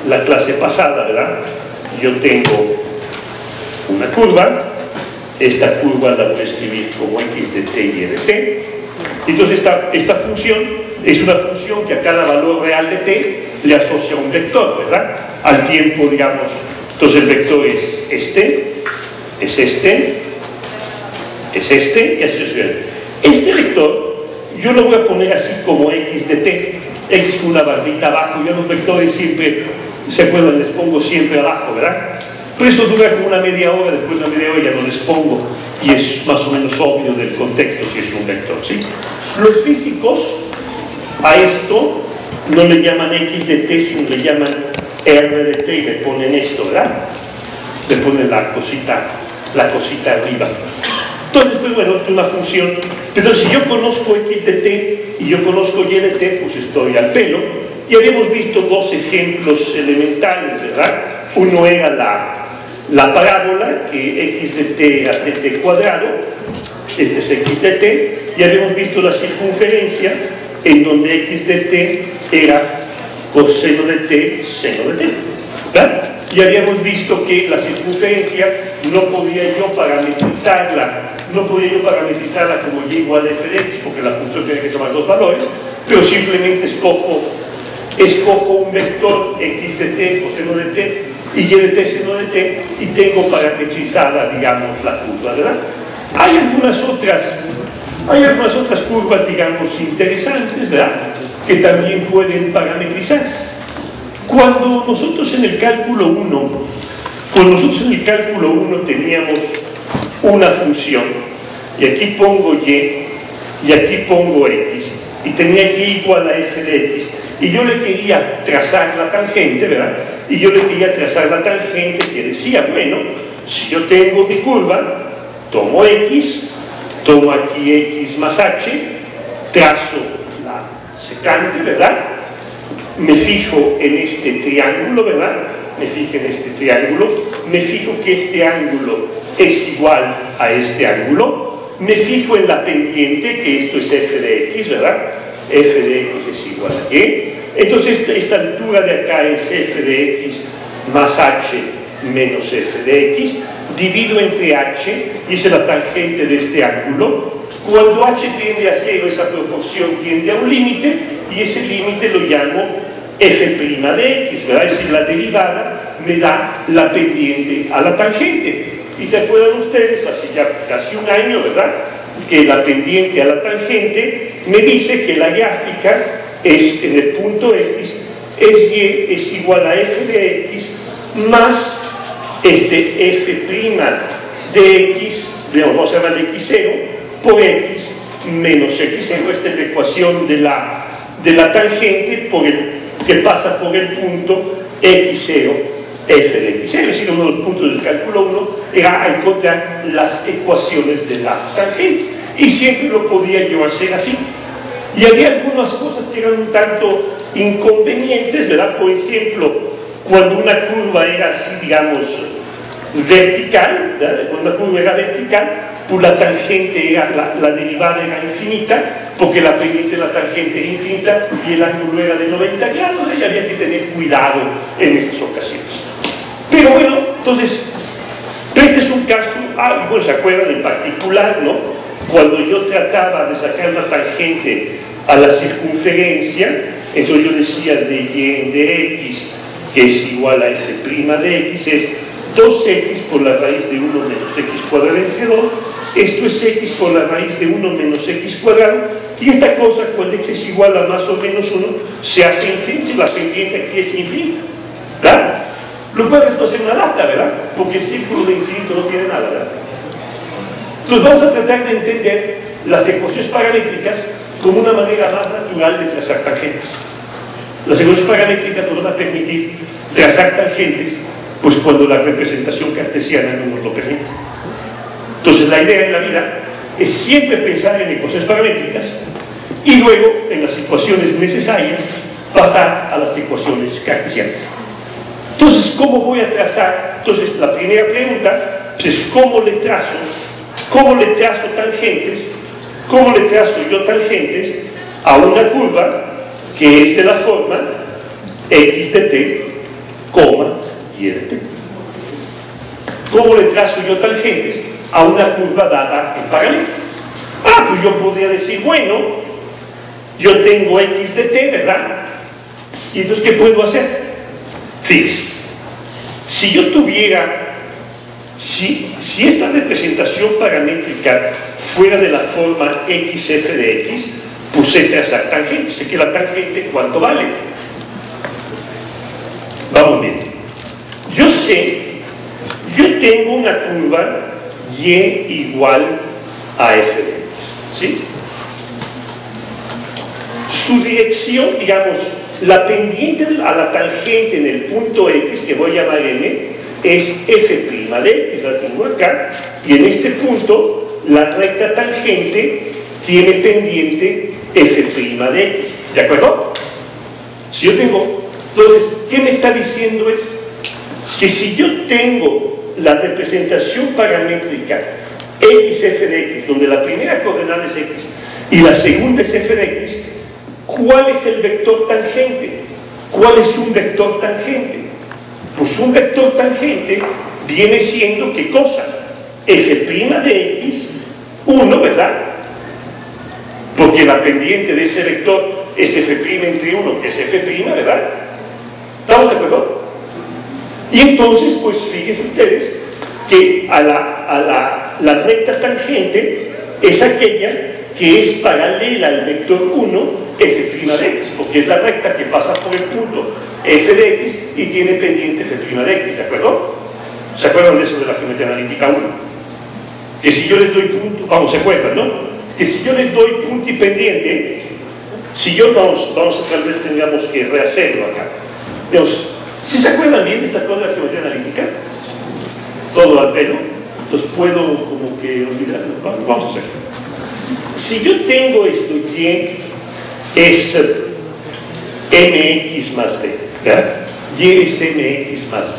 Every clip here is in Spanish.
la clase pasada, ¿verdad? Yo tengo una curva, esta curva la voy a escribir como x de t y de t. Entonces esta función es una función que a cada valor real de t le asocia un vector, ¿verdad? Al tiempo, digamos, entonces el vector es este, es este, es este, y así sucede. Este vector yo lo voy a poner así como x de t, x con una bardita abajo. Yo los vectores siempre, ¿se acuerdan? Les pongo siempre abajo, ¿verdad? Pero eso dura como una media hora, después de una media hora ya no les pongo, y es más o menos obvio del contexto si es un vector, ¿sí? Los físicos a esto no le llaman x de t, sino le llaman r de t, y le ponen esto, ¿verdad? Le ponen la cosita arriba. Entonces, pues bueno, es una función, pero si yo conozco x de t y yo conozco y de t, pues estoy al pelo. Y habíamos visto dos ejemplos elementales, ¿verdad? Uno era la parábola, que x de t era tt cuadrado, este es x de t, y habíamos visto la circunferencia, en donde x de t era coseno de t, seno de t, ¿verdad? Y habíamos visto que la circunferencia no podía yo parametrizarla como y igual a f de x, porque la función tiene que tomar dos valores, pero simplemente escojo un vector x de t, coseno de t, y y de t, seno de t, y tengo parametrizada, digamos, la curva, ¿verdad? Hay algunas otras curvas, digamos, interesantes, ¿verdad?, que también pueden parametrizarse. Cuando nosotros en el cálculo 1 teníamos una función, y aquí pongo y aquí pongo x, y tenía y igual a f de x, y yo le quería trazar la tangente, ¿verdad? Y yo le quería trazar la tangente que decía, bueno, si yo tengo mi curva, tomo x, tomo aquí x más h, trazo la secante, ¿verdad? Me fijo en este triángulo, ¿verdad? Me fijo en este triángulo, me fijo que este ángulo es igual a este ángulo, me fijo en la pendiente, que esto es f de x, ¿verdad? F de x es igual a y. Entonces esta altura de acá es f de x más h menos f de x, divido entre h, y esa es la tangente de este ángulo. Cuando h tiende a 0, esa proporción tiende a un límite, y ese límite lo llamo f' de x, ¿verdad? Es decir, la derivada me da la pendiente a la tangente. Y se acuerdan ustedes, hace ya casi un año, ¿verdad?, que la pendiente a la tangente me dice que la gráfica es en el punto x, es igual a f de x más f' de x, vamos a llamar de x0, por x menos x0. Esta es la ecuación de la tangente que pasa por el punto x0, f de x0. Es decir, uno de los puntos del cálculo 1 era encontrar las ecuaciones de las tangentes, y siempre lo podía yo hacer así. Y había algunas cosas que eran un tanto inconvenientes, ¿verdad? Por ejemplo, cuando una curva era así, digamos, vertical, ¿verdad? Cuando una curva era vertical, pues la tangente era, la derivada era infinita, porque la pendiente de la tangente era infinita y el ángulo era de 90 grados, y había que tener cuidado en esas ocasiones. Pero bueno, entonces, este es un caso, bueno, se acuerdan en particular, ¿no?, cuando yo trataba de sacar una tangente a la circunferencia, entonces yo decía de y de x, que es igual a f' de x, es 2x por la raíz de 1 menos x cuadrado entre 2, esto es x por la raíz de 1 menos x cuadrado, y esta cosa, cuando x es igual a más o menos 1, se hace infinita, la pendiente aquí es infinita, ¿verdad? Lo cual esto es una lata, ¿verdad? Porque el círculo de infinito no tiene nada, ¿verdad? Entonces vamos a tratar de entender las ecuaciones paramétricas como una manera más natural de trazar tangentes. Las ecuaciones paramétricas nos van a permitir trazar tangentes, pues cuando la representación cartesiana no nos lo permite. Entonces la idea en la vida es siempre pensar en ecuaciones paramétricas y luego, en las ecuaciones necesarias, pasar a las ecuaciones cartesianas. Entonces, ¿cómo voy a trazar? Entonces, la primera pregunta es ¿cómo le trazo tangentes? ¿Cómo le trazo yo tangentes a una curva que es de la forma x de t y de t. ¿Cómo le trazo yo tangentes a una curva dada en paralelo? Pues yo podría decir, bueno, yo tengo x de t, ¿verdad? Y entonces, ¿qué puedo hacer? Fíjense, si yo tuviera, si esta representación paramétrica fuera de la forma xf de x, pues sé trazar tangentes. Sé que la tangente, ¿cuánto vale? Vamos bien. Yo tengo una curva y igual a f de x, ¿sí? Su dirección, digamos, la pendiente a la tangente en el punto x, que voy a llamar n, es f' de x, la tengo acá, y en este punto la recta tangente tiene pendiente f' de x, ¿de acuerdo? Si yo tengo, entonces, ¿qué me está diciendo eso? Que si yo tengo la representación paramétrica xf de x, donde la primera coordenada es x y la segunda es f de x, ¿cuál es el vector tangente? ¿Cuál es un vector tangente? Pues un vector tangente viene siendo, ¿qué cosa? F' de x, 1, ¿verdad? Porque la pendiente de ese vector es f' entre 1, que es f', ¿verdad? ¿Estamos de acuerdo? Y entonces, pues fíjense ustedes que la recta tangente es aquella que es paralela al vector 1, f' de x, porque es la recta que pasa por el punto f de x y tiene pendiente f' de x, ¿de acuerdo? ¿Se acuerdan de eso de la geometría analítica 1? Que si yo les doy punto, vamos, ¿se acuerdan, no? Que si yo les doy punto y pendiente, si yo, vamos a tal vez tengamos que rehacerlo acá. Digamos, ¿sí se acuerdan bien de esta cosa de la geometría analítica? Todo al pelo, entonces puedo como que olvidarlo. Vamos a hacerlo. Si yo tengo esto, y es mx más b, ¿verdad? Y es mx más b.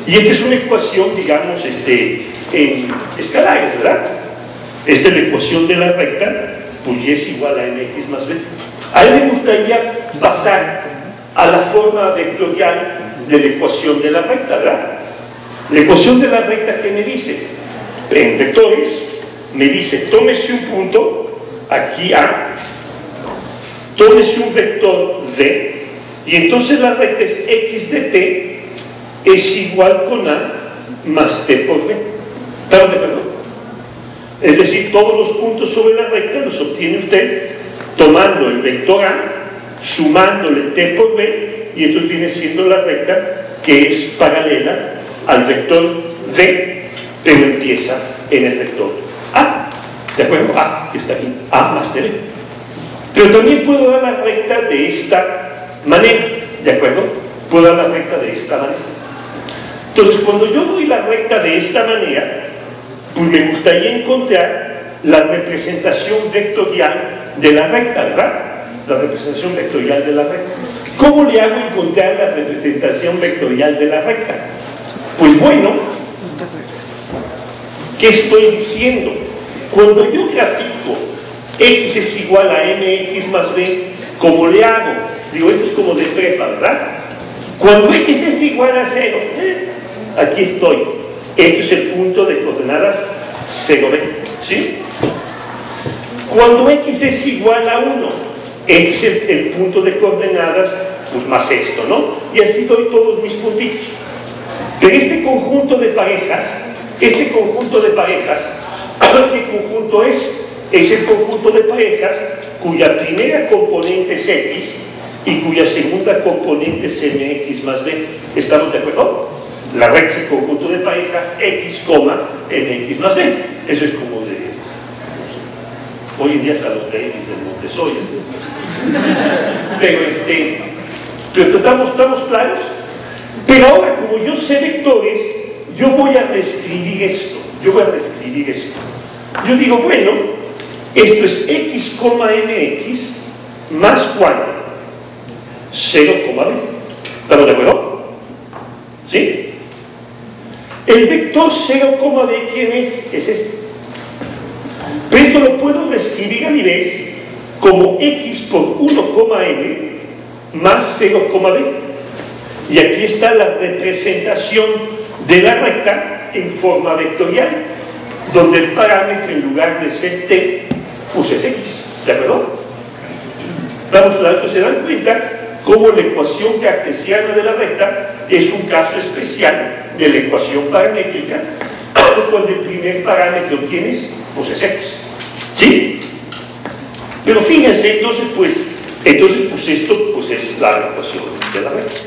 Y esta es una ecuación, digamos, en escalares, ¿verdad? Esta es la ecuación de la recta, pues y es igual a mx más b. A él me gustaría pasar a la forma vectorial de la ecuación de la recta, ¿verdad? La ecuación de la recta, ¿qué me dice? En vectores, me dice, tómese un punto, aquí A, tómese un vector V, y entonces la recta es x de t es igual con A más t por V. ¿Estamos de acuerdo? Es decir, todos los puntos sobre la recta los obtiene usted tomando el vector A, sumándole t por V, y entonces viene siendo la recta que es paralela al vector V, pero empieza en el vector A. ¿De acuerdo? A, que está aquí, A más t. Pero también puedo dar la recta de esta manera, ¿de acuerdo? Puedo dar la recta de esta manera. Entonces, cuando yo doy la recta de esta manera, pues me gustaría encontrar la representación vectorial de la recta, ¿verdad? La representación vectorial de la recta. ¿Cómo le hago encontrar la representación vectorial de la recta? Pues bueno, ¿qué estoy diciendo? Cuando yo grafico x es igual a mx más b, ¿cómo le hago? Digo, esto es como de prepa, ¿verdad? Cuando x es igual a 0, aquí estoy. Este es el punto de coordenadas 0b, ¿sí? Cuando x es igual a 1, este es el punto de coordenadas, pues más esto, ¿no? Y así doy todos mis puntitos. Pero este conjunto de parejas, ¿qué conjunto es? Es el conjunto de parejas cuya primera componente es x y cuya segunda componente es mx más b. ¿Estamos de acuerdo? La recta es el conjunto de parejas x, mx más b. Eso es como de... Hoy en día hasta los babies del Montessori. Pero estamos claros. Pero ahora, como yo sé vectores, yo voy a reescribir esto. Yo digo, bueno, esto es x, mx más ¿cuánto? 0, b. ¿Estamos de acuerdo? ¿Sí? El vector 0, b, ¿quién es? Es este. Pero esto lo puedo reescribir a mi vez como x por 1, m más 0, b. y aquí está la representación de la recta en forma vectorial, donde el parámetro en lugar de ser t, pues es x, ¿de acuerdo? Estamos claros, se dan cuenta cómo la ecuación cartesiana de la recta es un caso especial de la ecuación paramétrica, cuando el primer parámetro tienes, pues es x, ¿sí? Pero fíjense, entonces pues esto pues es la ecuación de la recta,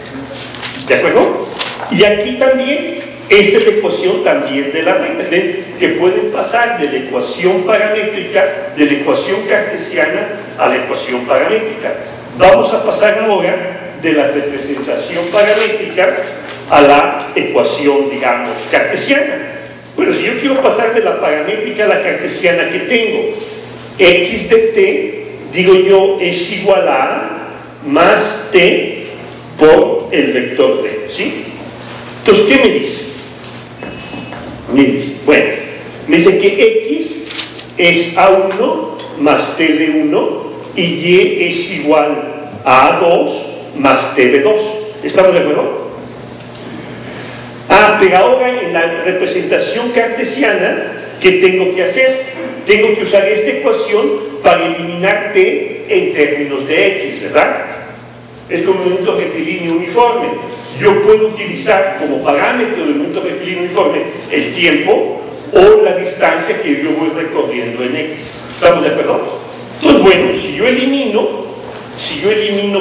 ¿de acuerdo? Y aquí también, esta es la ecuación también de la recta. ¿Ven? Que pueden pasar de la ecuación paramétrica, de la ecuación cartesiana a la ecuación paramétrica. Vamos a pasar ahora de la representación paramétrica a la ecuación, digamos, cartesiana. Bueno, si yo quiero pasar de la paramétrica a la cartesiana, ¿qué tengo? X de t, digo yo, es igual a más t por el vector d, ¿sí? Entonces, ¿qué me dice? Bueno, me dice que x es a1 más t de 1 y y es igual a a2 más t de 2. ¿Estamos de acuerdo? Pero ahora en la representación cartesiana, ¿qué tengo que hacer? Tengo que usar esta ecuación para eliminar t en términos de x, ¿verdad? Es como un momento rectilíneo uniforme. Yo puedo utilizar como parámetro del momento rectilíneo uniforme el tiempo o la distancia que yo voy recorriendo en x. ¿Estamos de acuerdo? Entonces, bueno, si yo elimino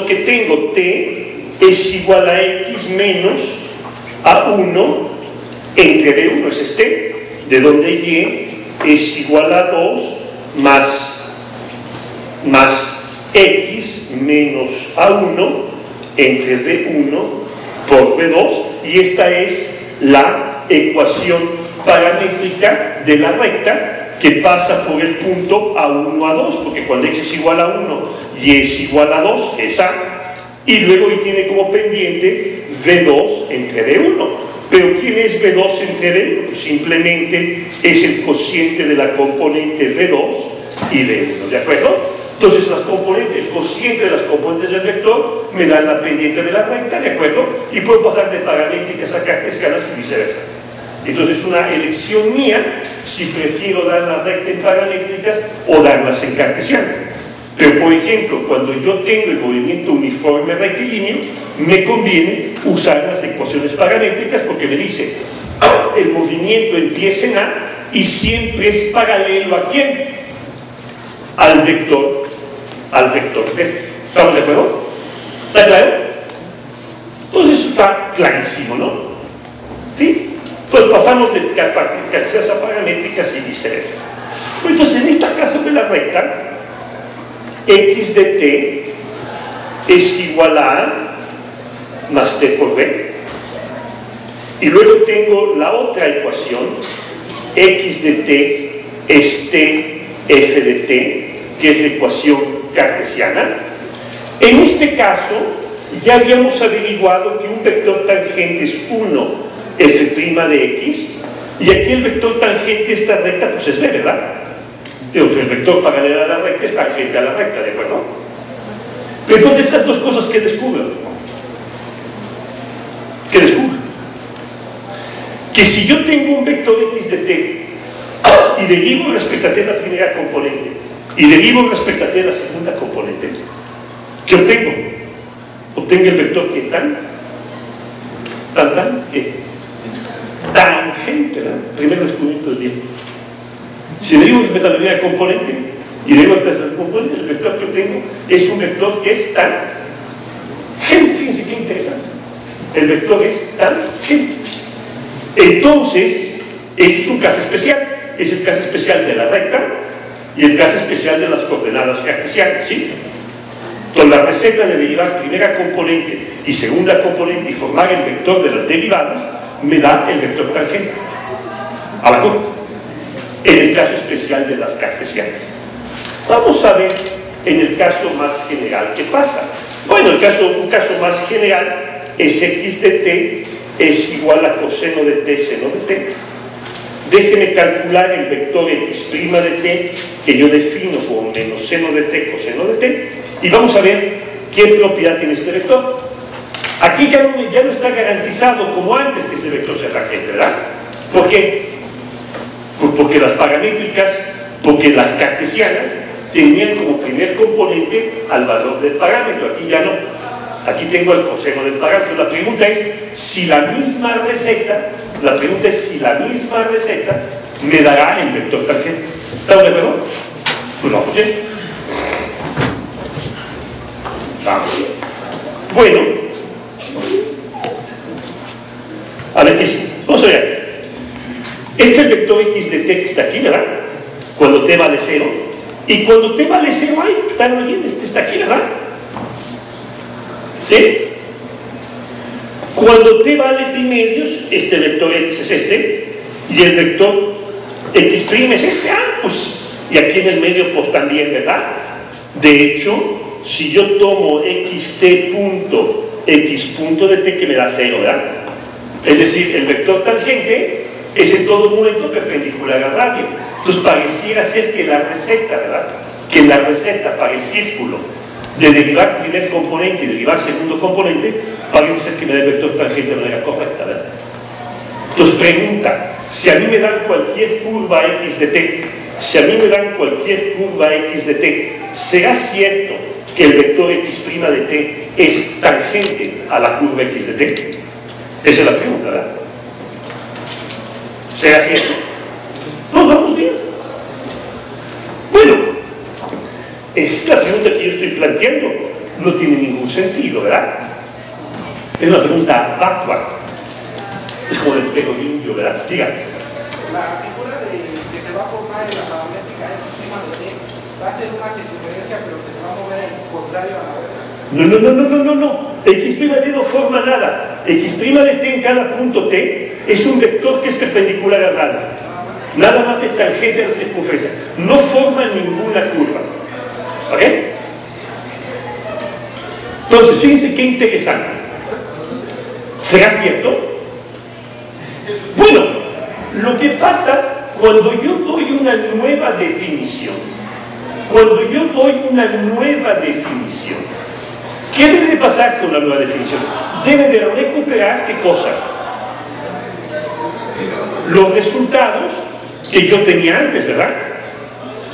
que tengo t es igual a x menos a 1 entre b1, ese es t, de donde y es igual a 2 más x menos a1 entre b1 por b2, y esta es la ecuación paramétrica de la recta que pasa por el punto a1 a 2, porque cuando x es igual a 1 y es igual a 2 es a, y luego y tiene como pendiente v2 entre b1. Pero ¿quién es v2 entre b1? Pues simplemente es el cociente de la componente v2 y b1, ¿de acuerdo? Entonces el cociente de las componentes del vector me dan la pendiente de la recta, ¿de acuerdo? Y puedo pasar de paramétricas a cartesianas y viceversa. Entonces es una elección mía si prefiero dar la recta en paramétricas o darlas en cartesianas. Pero por ejemplo, cuando yo tengo el movimiento uniforme rectilíneo, me conviene usar las ecuaciones paramétricas porque me dice el movimiento empieza en A y siempre es paralelo ¿a quién? Al vector t. ¿Estamos de acuerdo? ¿Está claro? Entonces eso está clarísimo, ¿no? ¿Sí? Pues pasamos de cartesianas a paramétricas y viceversa. Entonces en esta caso de la recta, x de t es igual a A más t por b, y luego tengo la otra ecuación, x de t es t f de t, que es la ecuación cartesiana. En este caso ya habíamos averiguado que un vector tangente es 1 f' de x, y aquí el vector tangente de esta recta pues es b, ¿verdad? El vector paralelo a la recta es tangente a la recta, ¿de acuerdo? Pero entonces estas dos cosas que descubro, que si yo tengo un vector x de t y derivo respecto a t la primera componente y derivo respecto a t la segunda componente, ¿qué obtengo? Obtengo el vector que tangente, ¿verdad? Primer descubrimiento del tiempo. Si derivo respecto a la primera componente y derivo respecto a la segunda componente, el vector que obtengo es un vector que es tangente. Fíjense qué interesante. El vector es tangente. Entonces, es un caso especial. Es el caso especial de la recta y el caso especial de las coordenadas cartesianas, ¿sí? Entonces, la receta de derivar primera componente y segunda componente y formar el vector de las derivadas me da el vector tangente a la curva, en el caso especial de las cartesianas. Vamos a ver en el caso más general qué pasa. Bueno, un caso más general es x de t es igual a coseno de t seno de t. Déjeme calcular el vector x' de t, que yo defino como menos seno de t coseno de t, y vamos a ver qué propiedad tiene este vector. Aquí ya no está garantizado como antes que ese vector sea tangente, ¿verdad? ¿Por qué? Pues porque las paramétricas, porque las cartesianas tenían como primer componente al valor del parámetro. Aquí ya no. Aquí tengo el coseno del parámetro. La pregunta es si la misma receta me dará el vector tangente. ¿Estamos de acuerdo? Pues vamos bien. Vamos bien. Bueno, a ver qué sí. Vamos a ver. Este es el vector x de t que está aquí, ¿verdad? Cuando t vale 0. Y cuando t vale 0, ahí está bien, este está aquí, ¿verdad? ¿Sí? Cuando t vale pi medios, este vector x es este, y el vector x' es este. Pues, y aquí en el medio, pues también, ¿verdad? De hecho, si yo tomo xt punto, x punto de t, que me da 0, ¿verdad? Es decir, el vector tangente es en todo momento perpendicular al radio. Entonces pareciera ser que la receta, ¿verdad? Que la receta para el círculo de derivar primer componente y derivar segundo componente, parece ser que me da el vector tangente de manera correcta, ¿verdad? Entonces pregunta, si a mí me dan cualquier curva x de t, ¿será cierto que el vector x' de t es tangente a la curva x de t? Esa es la pregunta, ¿verdad? ¿Será cierto? Pues vamos bien. Bueno, es la pregunta que yo estoy planteando. No tiene ningún sentido, ¿verdad? Es una pregunta vacua. Es como el pelo limpio, ¿verdad? Diga. La figura que se va a formar en la paramétrica x' de t va a ser una circunferencia, pero que se va a mover en contrario a la otra. No. X' de t no forma nada. X' de t en cada punto t es un vector que es perpendicular al radio. Nada más es tangente a la circunferencia. No forma ninguna curva. ¿Ok? Entonces, fíjense qué interesante. ¿Será cierto? Bueno, lo que pasa cuando yo doy una nueva definición, ¿qué debe de pasar con la nueva definición? Debe de recuperar, ¿qué cosa? Los resultados que yo tenía antes, ¿verdad?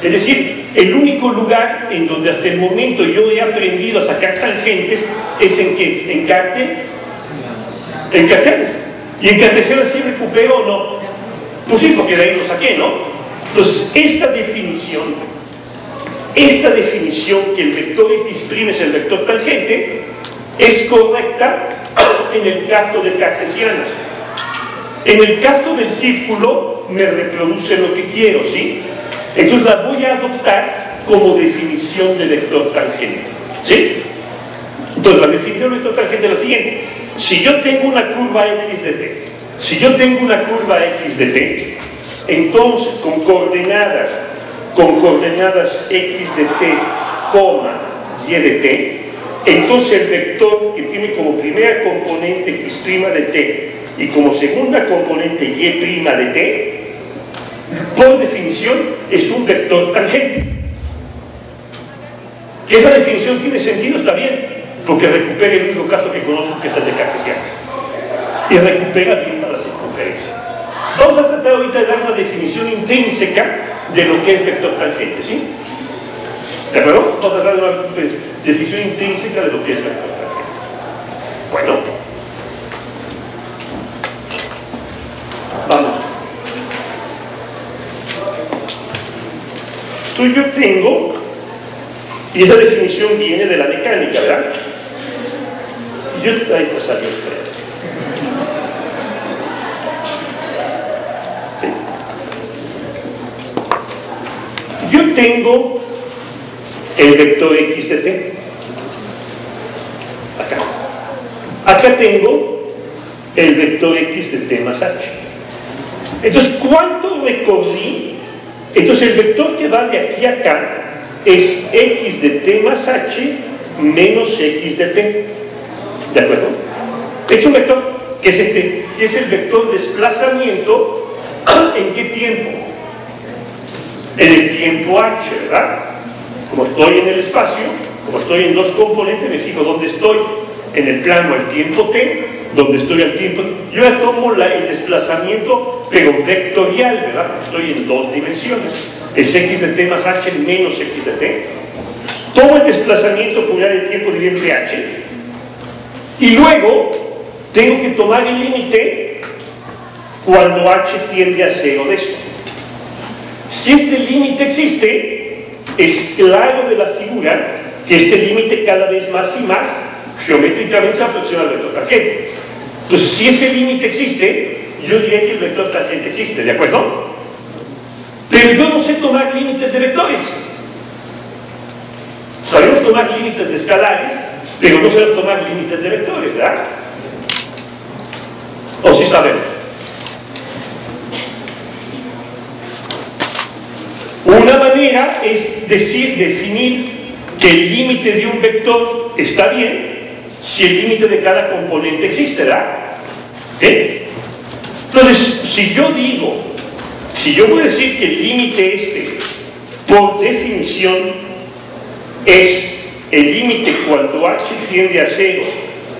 Es decir, el único lugar en donde hasta el momento yo he aprendido a sacar tangentes es en ¿qué? En cartesianas. ¿Y en cartesianas sí recupero o no? Pues sí, porque de ahí lo saqué, ¿no? Entonces, esta definición que el vector x' es el vector tangente, es correcta en el caso de cartesianas. En el caso del círculo, me reproduce lo que quiero, ¿sí? Entonces la voy a adoptar como definición de vector tangente, ¿sí? Entonces la definición de vector tangente es la siguiente. Si yo tengo una curva x de t, entonces con coordenadas x de t, y de t, entonces el vector que tiene como primera componente x' de t y como segunda componente y' de t, por definición es un vector tangente. Que esa definición tiene sentido, está bien, porque recupera el único caso que conozco, que es el de cartesiano, y recupera bien para la circunferencia. Vamos a tratar ahorita de dar una definición intrínseca de lo que es vector tangente, ¿sí? ¿De acuerdo? Vamos a dar una definición intrínseca de lo que es vector tangente. Bueno, vamos. Entonces yo tengo, y esa definición viene de la mecánica, ¿verdad? Ahí está, salió feo. Sí. Yo tengo el vector x de t. Acá tengo el vector x de t más h. Entonces, ¿cuánto recorrí? Entonces, el vector que va de aquí a acá es x de t más h menos x de t. ¿De acuerdo? Es un vector que es este, que es el vector desplazamiento. ¿En qué tiempo? En el tiempo h, ¿verdad? Como estoy en el espacio, como estoy en dos componentes, me fijo dónde estoy. en el plano al tiempo t, donde estoy al tiempo t. Yo ya tomo el desplazamiento, pero vectorial, ¿verdad? Porque estoy en dos dimensiones. Es x de t más h menos x de t. Tomo el desplazamiento por unidad de tiempo dividido entre h. Y luego tengo que tomar el límite cuando h tiende a 0 de esto. Si este límite existe, es claro de la figura que este límite cada vez más y más geométricamente se aproxima al vector tangente. Entonces, si ese límite existe, yo diría que el vector tangente existe, ¿de acuerdo? Pero yo no sé tomar límites de vectores. Sabemos tomar límites de escalares, pero no sabemos tomar límites de vectores, ¿verdad? ¿O sí sabemos? Una manera es definir que el límite de un vector está bien si el límite de cada componente existe, ¿verdad? ¿Sí? Entonces, si yo voy a decir que el límite este, por definición, es el límite cuando h tiende a 0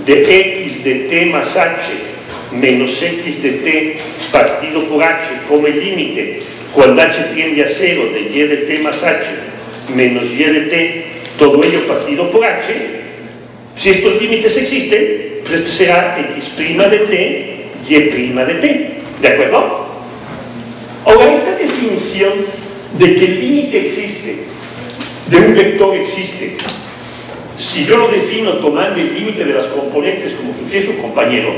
de x de t más h menos x de t partido por h, como el límite cuando h tiende a 0 de y de t más h menos y de t, todo ello partido por h. Si estos límites existen, pues este será x' de t, y' de t, ¿de acuerdo? Ahora, esta definición de que el límite existe, de un vector existe, si yo lo defino tomando el límite de las componentes como sugiere su compañero,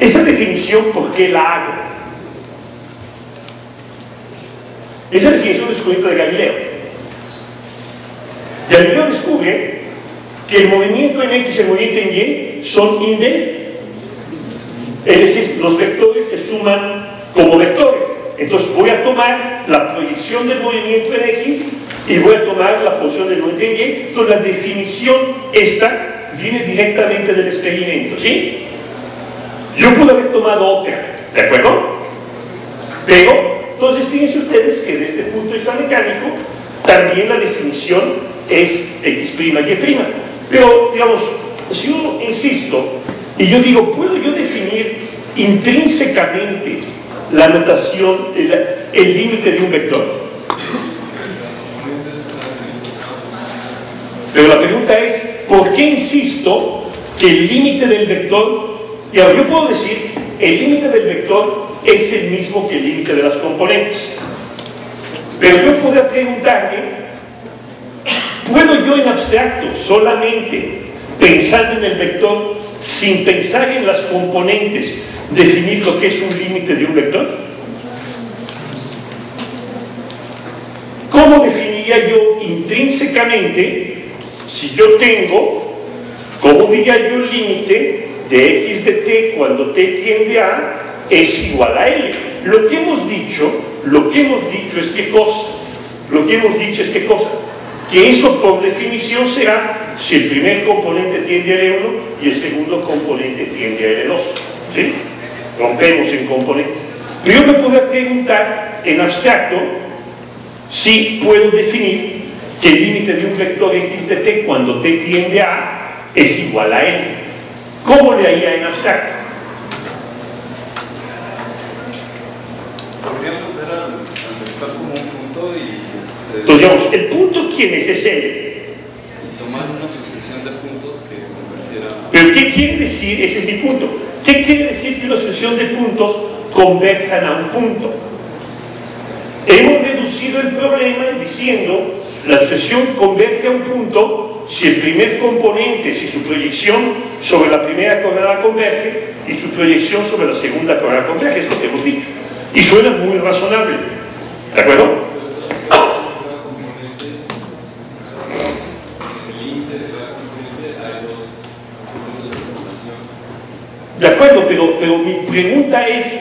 esa definición, ¿por qué la hago? Esa definición es descubrimiento de Galileo. Galileo descubre que el movimiento en X y el movimiento en Y son indel. Es decir, los vectores se suman como vectores. Entonces voy a tomar la proyección del movimiento en X y voy a tomar la posición del movimiento en Y. Entonces la definición esta viene directamente del experimento, ¿sí? Yo pude haber tomado otra, ¿de acuerdo? Pero, entonces fíjense ustedes que desde el punto de vista mecánico también la definición es x', y'. Pero, digamos, si yo insisto y yo digo, ¿puedo yo definir intrínsecamente la notación, el límite de un vector? Pero la pregunta es, ¿por qué insisto que el límite del vector, y ahora yo puedo decir, el límite del vector es el mismo que el límite de las componentes? Pero yo podría preguntarme, ¿puedo yo en abstracto, solamente pensando en el vector, sin pensar en las componentes, definir lo que es un límite de un vector? ¿Cómo definiría yo intrínsecamente, si yo tengo, cómo diría yo el límite de x de t cuando t tiende a es igual a L? Lo que hemos dicho es qué cosa. Que eso por definición será si el primer componente tiende a L1 y el segundo componente tiende a L2. ¿Sí? Rompemos en componentes. Pero yo me podría preguntar en abstracto si puedo definir que el límite de un vector x de t cuando t tiende a es igual a L. ¿Cómo le haría en abstracto? Podríamos ver al vector como un punto y... Entonces, digamos, ¿el punto quién es? Es L. Y tomar una sucesión de puntos que convertiera... ¿Pero qué quiere decir? Ese es mi punto. ¿Qué quiere decir que una sucesión de puntos converjan a un punto? Hemos reducido el problema diciendo la sucesión converge a un punto si el primer componente, si su proyección sobre la primera coordenada converge y su proyección sobre la segunda coordenada converge, es lo que hemos dicho. Y suena muy razonable. ¿De acuerdo? De acuerdo, pero mi pregunta es,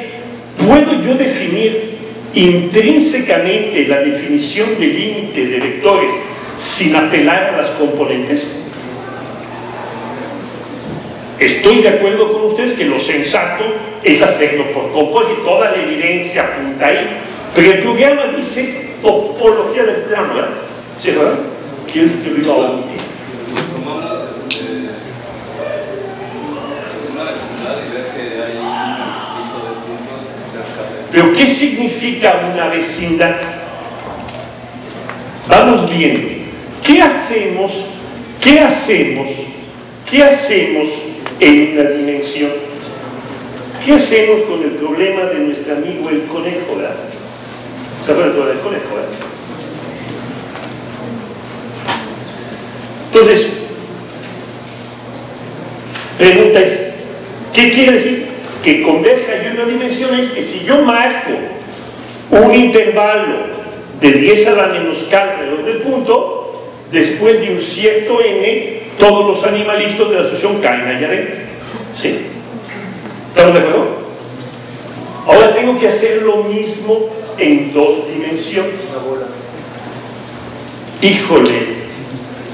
¿puedo yo definir intrínsecamente la definición de límite de vectores sin apelar a las componentes? Estoy de acuerdo con ustedes que lo sensato es hacerlo por composición, toda la evidencia apunta ahí, pero el programa dice topología del plano, ¿verdad? ¿Sí, verdad? Quiero que lo iba a omitir. idea que hay un conflicto de puntos cerca de... Pero ¿qué significa una vecindad? Vamos viendo. ¿Qué hacemos en una dimensión? ¿Qué hacemos con el problema de nuestro amigo el conejo, verdad? ¿Se acuerdan todo del conejo, verdad? Entonces, pregunta es, ¿qué quiere decir? Que converja en una dimensión es que si yo marco un intervalo de 10 a la menos k alrededor del punto, después de un cierto n, todos los animalitos de la asociación caen allá adentro. ¿Sí? ¿Estamos de acuerdo? Ahora tengo que hacer lo mismo en 2 dimensiones. Híjole.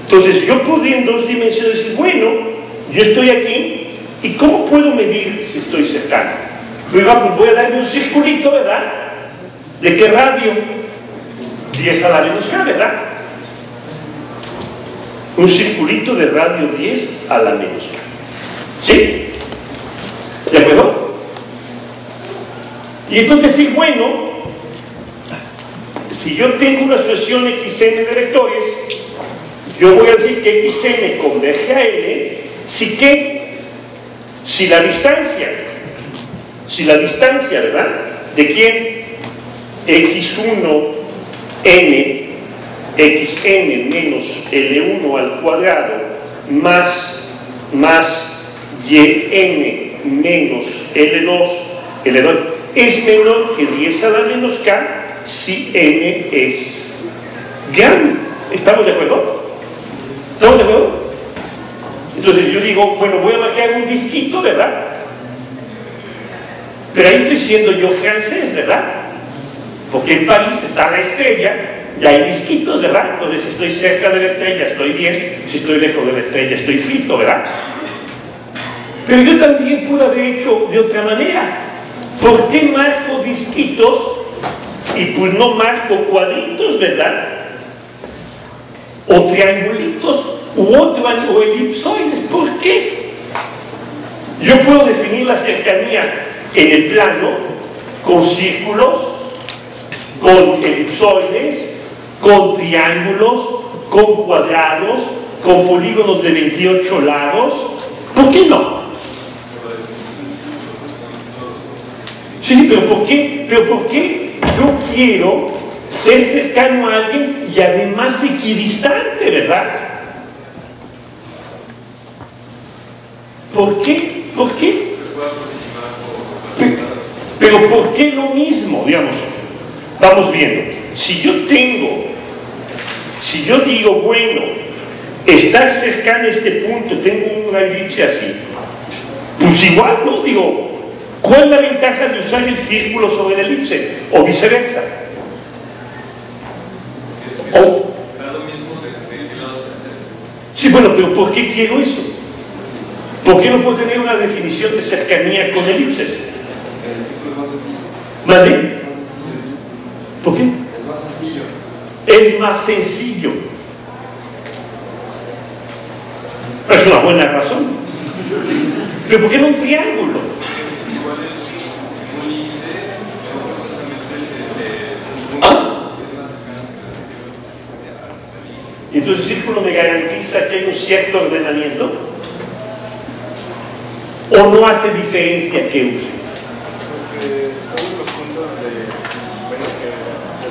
Entonces yo podría en 2 dimensiones decir, bueno, yo estoy aquí, ¿y cómo puedo medir si estoy cercano? Pues voy a darme un circulito, ¿verdad? ¿De qué radio? 10 a la menos k, ¿verdad? Un circulito de radio 10 a la menos k. ¿Sí? ¿De acuerdo? Y entonces decir, bueno, si yo tengo una asociación xn de vectores, yo voy a decir que xn converge a n, si la distancia, ¿verdad? ¿De quién? x1 n, xn menos L1 al cuadrado más yn menos L2 es menor que 10 a la menos k si n es grande. ¿Estamos de acuerdo? ¿Estamos de acuerdo? Entonces yo digo, bueno, voy a marcar un disquito, ¿verdad? Pero ahí estoy siendo yo francés, ¿verdad? Porque en París está la estrella y hay disquitos, ¿verdad? Entonces si estoy cerca de la estrella estoy bien, si estoy lejos de la estrella estoy frito, ¿verdad? Pero yo también pude haber hecho de otra manera. ¿Por qué marco disquitos y pues no marco cuadritos, ¿verdad? O triangulitos o elipsoides? ¿Por qué? Yo puedo definir la cercanía en el plano con círculos, con elipsoides, con triángulos, con cuadrados, con polígonos de 28 lados. ¿Por qué no? Sí, pero ¿por qué? Yo quiero ser cercano a alguien y además equidistante, ¿verdad? ¿Por qué? Pero ¿por qué lo mismo? Digamos, vamos viendo. Si yo digo, bueno, estar cercano a este punto, tengo una elipse así, pues igual, ¿no? Digo, ¿cuál es la ventaja de usar el círculo sobre la elipse? O viceversa. Sí, bueno, pero ¿por qué quiero eso? ¿Por qué no puedo tener una definición de cercanía con elipses? ¿Vale? ¿Por qué? Es más sencillo. Es una buena razón. ¿Pero por qué no un triángulo? Y entonces el círculo me garantiza que hay un cierto ordenamiento, o no hace diferencia que use. Porque todos los puntos de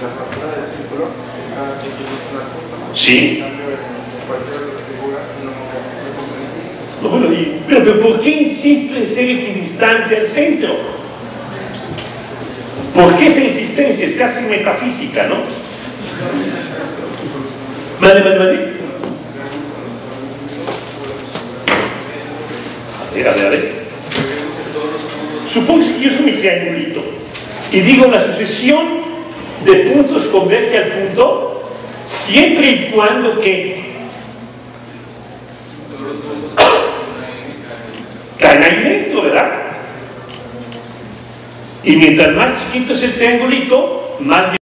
la factura del círculo están equidistante. Sí. En cambio, en cualquier otra figura no No, bueno, pero ¿por qué insisto en ser equidistante al centro? ¿Por qué esa insistencia? Es casi metafísica, ¿no? ¿Vale? A ver. Supongo que yo soy mi triangulito y digo la sucesión de puntos converge al punto siempre y cuando que caen ahí dentro, ¿verdad? Y mientras más chiquito es el triangulito, más